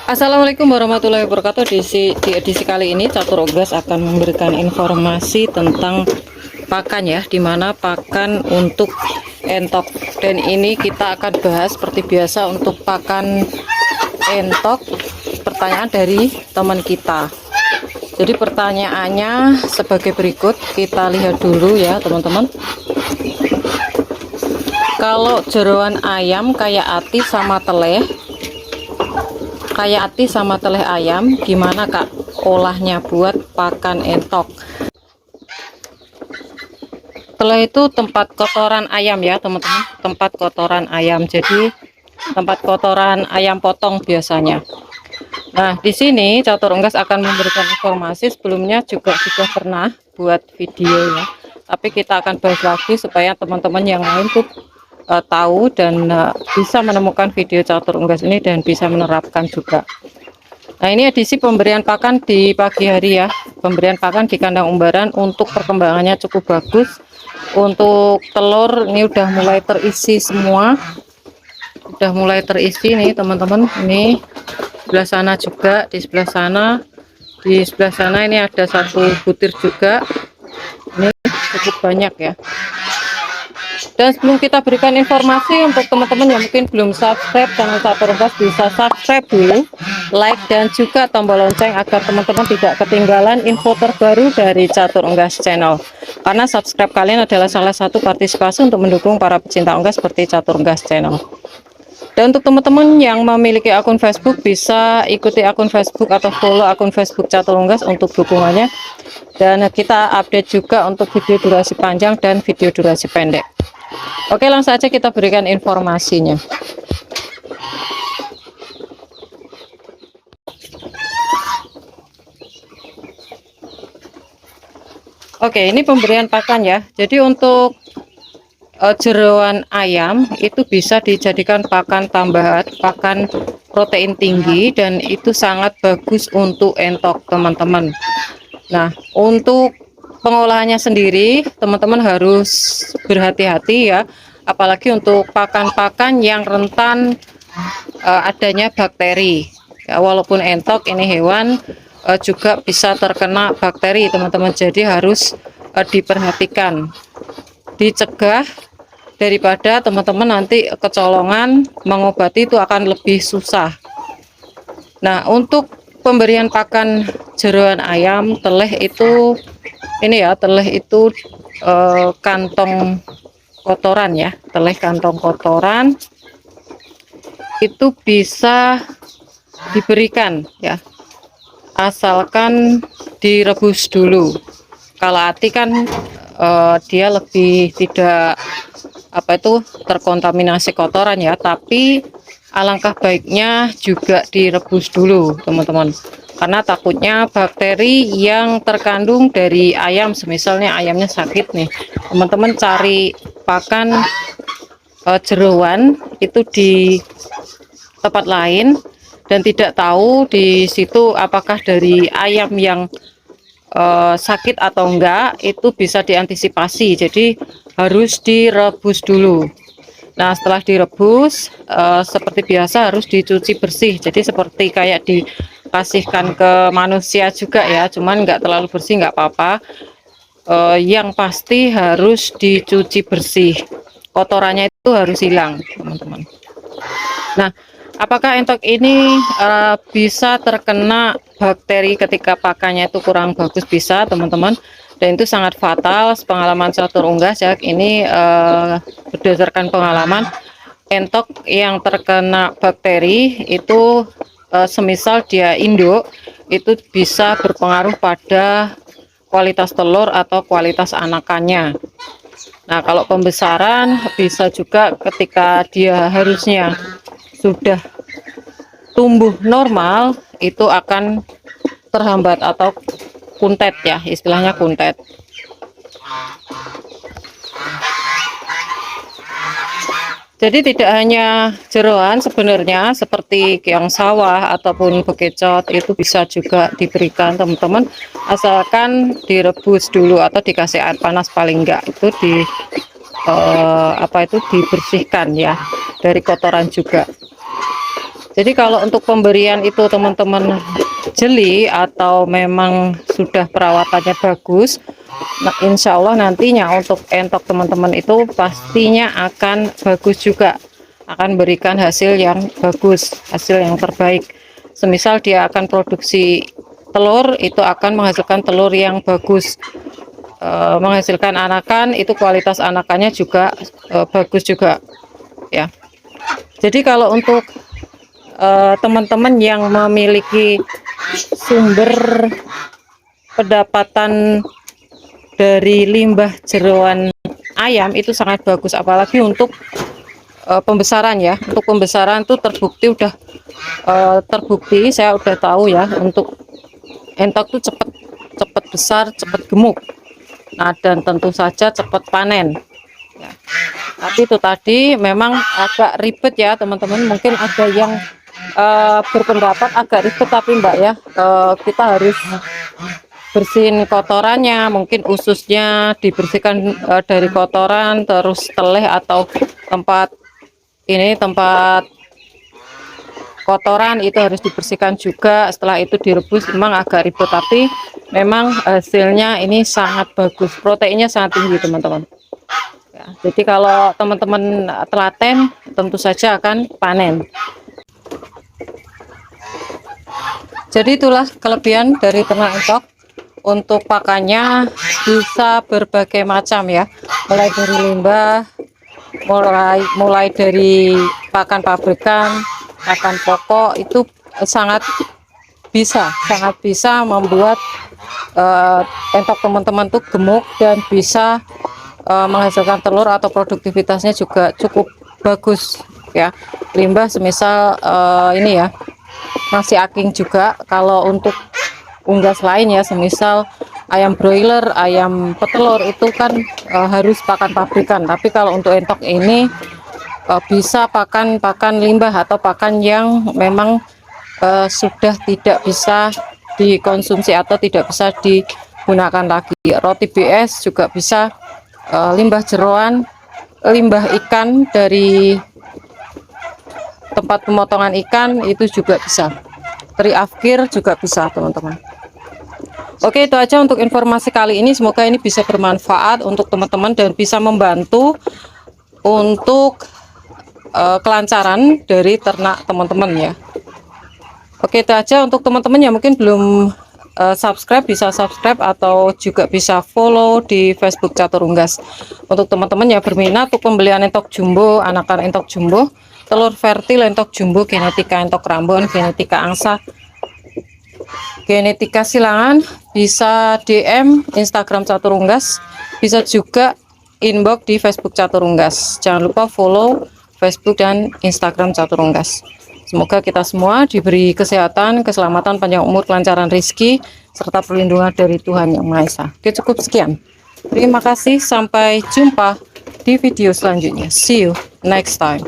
Assalamualaikum warahmatullahi wabarakatuh. Di edisi kali ini Catur Unggas akan memberikan informasi tentang pakan ya, dimana pakan untuk entok. Dan ini kita akan bahas seperti biasa untuk pakan entok. Pertanyaan dari teman kita. Jadi pertanyaannya sebagai berikut, kita lihat dulu ya teman-teman. Kalau jeroan ayam kayak ati sama teleh ayam, gimana Kak olahnya buat pakan entok? Teleh itu tempat kotoran ayam ya teman-teman, tempat kotoran ayam, jadi tempat kotoran ayam potong biasanya. Nah di sini Catur Unggas akan memberikan informasi, sebelumnya juga sudah pernah buat video ya, tapi kita akan bahas lagi supaya teman-teman yang lain tuh tahu dan bisa menemukan video Catur Unggas ini dan bisa menerapkan juga. Nah ini edisi pemberian pakan di pagi hari ya, pemberian pakan di kandang umbaran untuk perkembangannya cukup bagus. Untuk telur ini udah mulai terisi semua, udah mulai terisi nih teman-teman. Ini sebelah sana juga, di sebelah sana ini ada satu butir juga, ini cukup banyak ya. Dan sebelum kita berikan informasi, untuk teman-teman yang mungkin belum subscribe channel Catur Unggas, bisa subscribe dulu, like dan juga tombol lonceng agar teman-teman tidak ketinggalan info terbaru dari Catur Unggas channel. Karena subscribe kalian adalah salah satu partisipasi untuk mendukung para pecinta unggas seperti Catur Unggas channel. Dan untuk teman-teman yang memiliki akun Facebook, bisa ikuti akun Facebook atau follow akun Facebook Catur Unggas untuk dukungannya. Dan kita update juga untuk video durasi panjang dan video durasi pendek. Oke, langsung saja kita berikan informasinya. Oke, ini pemberian pakan ya. Jadi untuk jeroan ayam itu bisa dijadikan pakan tambahan, pakan protein tinggi, dan itu sangat bagus untuk entok teman-teman. Nah untuk pengolahannya sendiri teman-teman harus berhati-hati ya, apalagi untuk pakan-pakan yang rentan adanya bakteri ya. Walaupun entok ini hewan juga bisa terkena bakteri teman-teman, jadi harus diperhatikan, dicegah, daripada teman-teman nanti kecolongan, mengobati itu akan lebih susah. Nah untuk pemberian pakan jeroan ayam teleh itu ini ya, teleh itu kantong kotoran ya, teleh kantong kotoran itu bisa diberikan ya, asalkan direbus dulu. Kalau ati kan dia lebih tidak terkontaminasi kotoran ya, tapi alangkah baiknya juga direbus dulu teman-teman, karena takutnya bakteri yang terkandung dari ayam, semisalnya ayamnya sakit nih, teman-teman cari pakan jeroan itu di tempat lain dan tidak tahu di situ apakah dari ayam yang sakit atau enggak, itu bisa diantisipasi, jadi harus direbus dulu. Nah setelah direbus seperti biasa harus dicuci bersih, jadi seperti kayak dikasihkan ke manusia juga ya, cuman nggak terlalu bersih nggak apa-apa, yang pasti harus dicuci bersih, kotorannya itu harus hilang teman-teman. Nah apakah entok ini bisa terkena bakteri ketika pakannya itu kurang bagus? Bisa teman-teman, dan itu sangat fatal. Pengalaman Catur Unggas ya, ini berdasarkan pengalaman, entok yang terkena bakteri itu semisal dia induk, itu bisa berpengaruh pada kualitas telur atau kualitas anakannya. Nah kalau pembesaran bisa juga ketika dia harusnya sudah tumbuh normal, itu akan terhambat atau kuntet ya, istilahnya kuntet. Jadi tidak hanya jeroan, sebenarnya seperti keong sawah ataupun bekecot itu bisa juga diberikan teman-teman, asalkan direbus dulu atau dikasih air panas paling enggak, itu dibersihkan ya dari kotoran juga. Jadi kalau untuk pemberian itu teman-teman jeli atau memang sudah perawatannya bagus, nah insya Allah nantinya untuk entok teman-teman itu pastinya akan bagus juga, akan berikan hasil yang bagus, hasil yang terbaik. Semisal dia akan produksi telur, itu akan menghasilkan telur yang bagus, menghasilkan anakan, itu kualitas anakannya juga bagus juga ya. Jadi kalau untuk teman-teman yang memiliki sumber pendapatan dari limbah jeroan ayam, itu sangat bagus, apalagi untuk pembesaran ya. Untuk pembesaran tuh terbukti udah terbukti, saya udah tahu ya, untuk entok tuh cepet besar, cepet gemuk. Nah, dan tentu saja cepat panen ya. Tapi itu tadi memang agak ribet ya teman-teman, mungkin ada yang berpendapat agak ribet, tapi Mbak ya, kita harus bersihin kotorannya, mungkin ususnya dibersihkan dari kotoran, terus teleh atau tempat kotoran itu harus dibersihkan juga. Setelah itu direbus, memang agak ribet, tapi memang hasilnya ini sangat bagus, proteinnya sangat tinggi teman-teman ya. Jadi kalau teman-teman telaten tentu saja akan panen. Jadi itulah kelebihan dari ternak entok. Untuk pakannya bisa berbagai macam ya, mulai dari limbah, mulai dari pakan pabrikan, pakan pokok, itu sangat bisa membuat entok teman-teman tuh gemuk dan bisa menghasilkan telur atau produktivitasnya juga cukup bagus ya. Limbah semisal ini ya, masih aking juga. Kalau untuk unggas lain ya, semisal ayam broiler, ayam petelur, itu kan harus pakan pabrikan. Tapi kalau untuk entok ini bisa pakan limbah atau pakan yang memang sudah tidak bisa dikonsumsi atau tidak bisa digunakan lagi. Roti BS juga bisa, limbah jeroan, limbah ikan dari tempat pemotongan ikan itu juga bisa, teri afkir juga bisa teman-teman. Oke, itu aja untuk informasi kali ini, semoga ini bisa bermanfaat untuk teman-teman dan bisa membantu untuk kelancaran dari ternak teman-teman ya. Oke, itu aja untuk teman-teman yang mungkin belum subscribe, bisa subscribe atau juga bisa follow di Facebook Catur Unggas. Untuk teman-teman yang berminat untuk pembelian entok jumbo, anakan entok jumbo, telur fertil entok jumbo, genetika entok Rambon, genetika angsa, genetika silangan, bisa DM Instagram Catur Unggas, bisa juga inbox di Facebook Catur Unggas. Jangan lupa follow Facebook dan Instagram Catur Unggas. Semoga kita semua diberi kesehatan, keselamatan, panjang umur, kelancaran rezeki, serta perlindungan dari Tuhan Yang Maha Esa. Oke, cukup sekian. Terima kasih, sampai jumpa di video selanjutnya. See you next time.